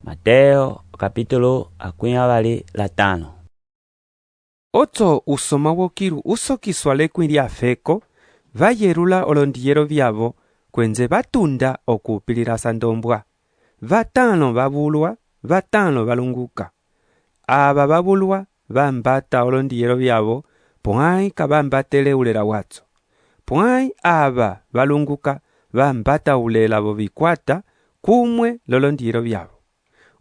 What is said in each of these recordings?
Mateo capítulo 25. Otso usoma wokiru usokiswale kwilya feko vayerula olondiyelo vyavo kwenze batunda okupilila sandombwa. Vatano babulwa, vatano balunguka. Aba babulwa bambata olondiyelo vyavo pwai kabambatele ulela watso. Pwai aba balunguka bambata ulela bobikwata kumwe lolondiyelo vyavo.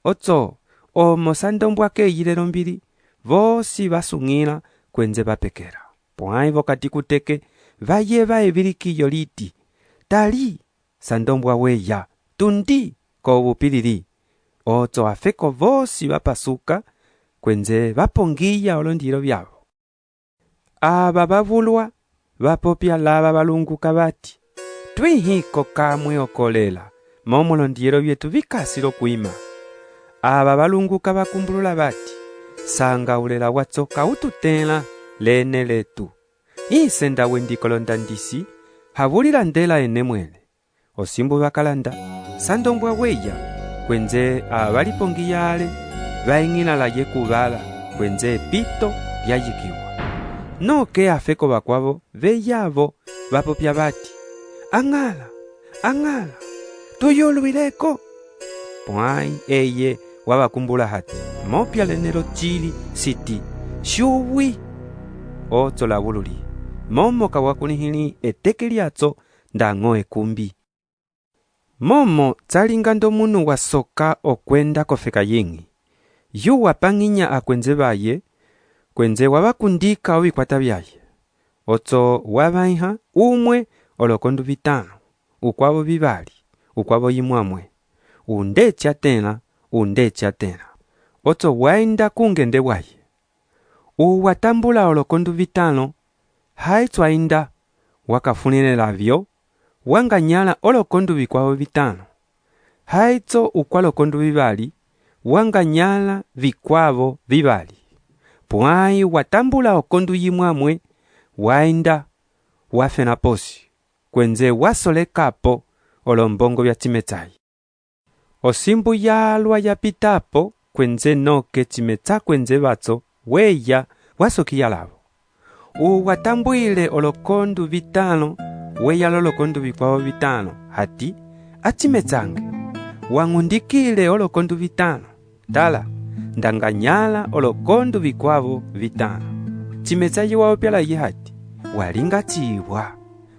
Otso omo sandombwa keyilelo mbili vosi basung'ila kwenze bapekela. Pwai vokati kuteke vayeva ebilikiyo liti tali sandombwa weya tundi kobupilili. Otso afeko vosi bapasuka kwenze bapongiya olondiyelo vyavo. Aba babulwa bapopya laba balunguka bati twihiko kamwe okolela momo olondiyelo byetu bikasilo kwima. Aba balunguka bakumbulula bati sanga ulela watso kaututela lene letu. Isenda wendikolonda ndisi habulila ndela ene mwene. Osimbu bakalanda sandombwa weya kwenze abalipongiyale baing'ila la yekubala kwenze pito byayikiwa. Noke afeko bakwabo beyavo bapopya bati ang'ala tuyolwileko. Pwai eye wabakumbula hati mopya lenelo chili siti shuwi. Otso labululi momo kawakunihili eteke lyatso ndang'o ekumbi. Momo tsalingando munu wasoka okwenda kofeka ying'i. Yu wapang'inya akwenze baye kwenze wabakundika obikwata byaye. Otso wabaiha umwe olokondu bitano ukwabo bibali ukwabo yimwamwe undecha tena. Otso waenda kungende bwaye uwatambula olokondu bitano haitswainda wakafunile lavyo wanganyala olokondu bikwabo bitano haitso ukwalokondu bibali wanganyala bikwabo bibali. Pwai watambula okondu yimwamwe waenda wafena posi kwenze wasolekapo olombongo bya chimetsayi. Osimbu yalwa yapitapo kwenze noke chimetsa kwenze batso weya wasokiya labo. Uwatambwile olokondu bitano weya lolokondu bikwabo bitano hati achimetsange wang'undikile olokondu bitano tala ndanganyala olokondu bikwabo bitano. Chimetsayi waopyala ye hati walinga chiwa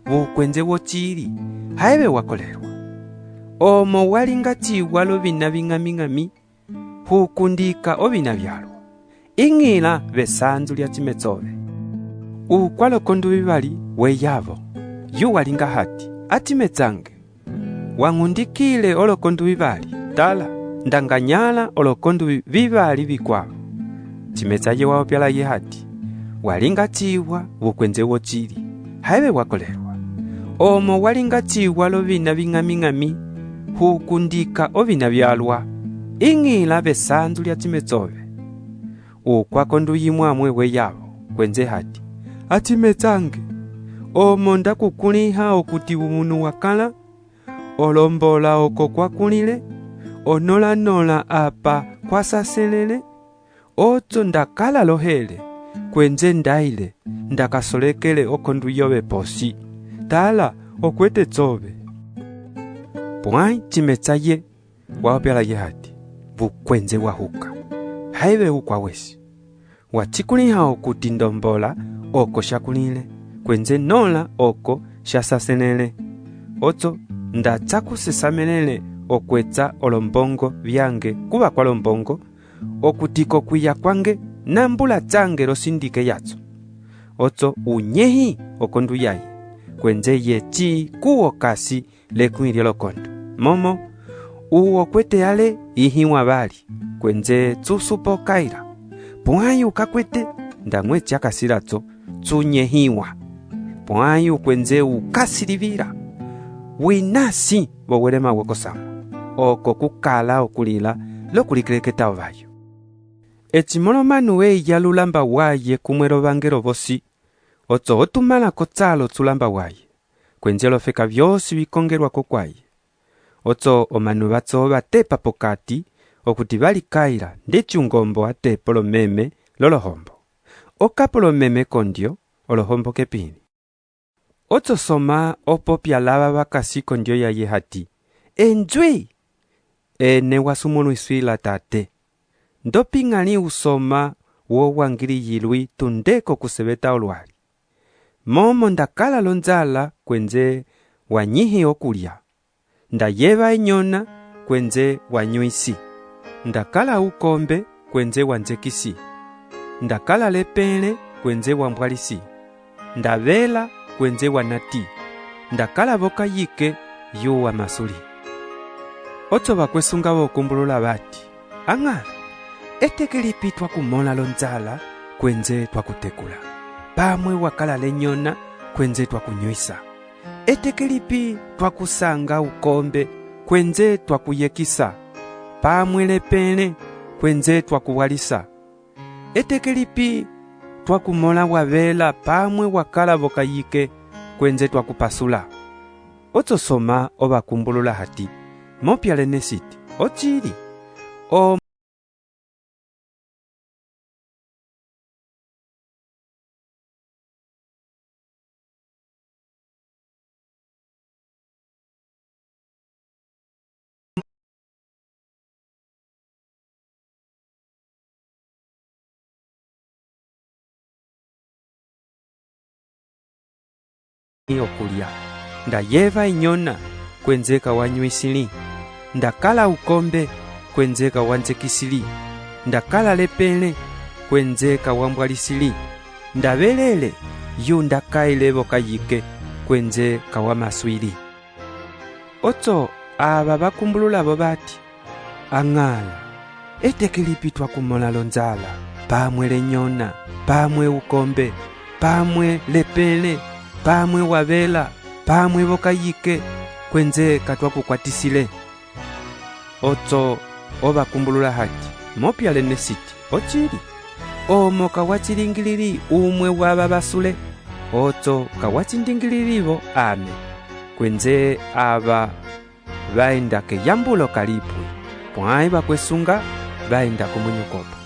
bukwenze wochili haibe wakolerwa. Omo walinga chiwa lobina bing'aming'ami hukundika obina byalwa ing'ila besanzu lya chimetsobe. Ukwalokondu bibali weyavo yu walinga hati achimetsange wang'undikile olokondu bibali tala ndanganyala olokondu bibali bikwabo. Chimetsaye waopyala ye hati walinga chiwa bukwenze wochili haibe wakolerwa. Omo walinga chiwa lobina bing'aming'ami hukundika obina byalwa ing'ila besanzu lya chimetsobe. Ukwakondu yimwamwe weyavo kwenze hati achimetsange omo ndakukuliha okuti umunu wakala olombola oko kwakulile onola apa kwasaselele. Otso ndakala lohele kwenze ndaile ndakasolekele okondu yobe posi tala okwete tsobe. Pwai chimetsaye waopyala ye hati bukwenze wahuka haibe ukwawesi wachikuliha okuti ndombola oko shakulile kwenze nola oko shasasenele. Otso ndatsakusesamelele okwetsa olombongo byange kuba kwa lombongo okutiko kwiya kwange nambula tsange losindike yatso. Otso unyehi okondu yaye kwenze yechi kuwo kasi lekwilye lokondu momo uokwete yale ihiwa bali kwenze tsusupo kaira. Pwai ukakwete ndang'wecha kasilatso tsunyehiwa. Pwai ukwenze ukasilivira winasi bowelema wekosamo oko kukala okulila lokulikileketa obayo. Echimolomanu weya lulamba waye kumwelo bangelo bosi. Otso otumala kotsalo tsulamba waye kwenze lofeka byosi bikongelwa kokwaye. Otso omanu batso batepa pokati okuti balikaila ndi chungombo ate polomeme lolohombo. Oka polomeme kondyo olohombo kepini. Otsosoma opopya lava bakasi kondyo yaye hati. Enjwi! Ene wasumunu iswila tate. Ndopingani usoma wo wangiri yilwi tundeko kusebeta olwali. Momo ndakala lonzala kwenze wanyihi okulya. Ndayeva enyona kwenze wanyuisi. Ndakala ukombe kwenze wanzekisi. Ndakala lepele kwenze wambwalisi. Ndavela kwenze wanati. Ndakala boka yike yu wa masuli. Oto bakwesunga bokumbulula bati. Angala, etekelipi twakumola lonzala kwenze twakutekula. Pamwe wakala lenyona kwenze twakunyuisa. Etekelipi twakusanga ukombe kwenze twakuyekisa. Pamwe lepele kwenze twakuwalisa. Etekelipi twakumola wavela pamwe wakala bokayike kwenze twakupasula. Otsosoma obakumbulula hati. Mopya lenesiti. Ochili. O okulya. Ndayeva enyona kwenzeka wanyuisili. Ndakala ukombe kwenzeka wanzekisili. Ndakala lepele kwenzeka wambwalisili. Ndabelele yu ndakaile bokayike kwenzeka wamaswili. Oto aba bakumbulula bobati. Angala, etekelipi twakumola lonzala. Pamwe lenyona, pamwe ukombe, pamwe lepele, pamwe wavela, pamwe bokayike kwenze katwakukwatisile. Oto obakumbulula hati. Mopya lenesiti. Ochili. Omo kawachilingilili umwe waba basule. Oto kawachindingililibo ame. Kwenze aba baenda ke yambulo kalipwe. Pwai bakwesunga baenda kumunyukopo.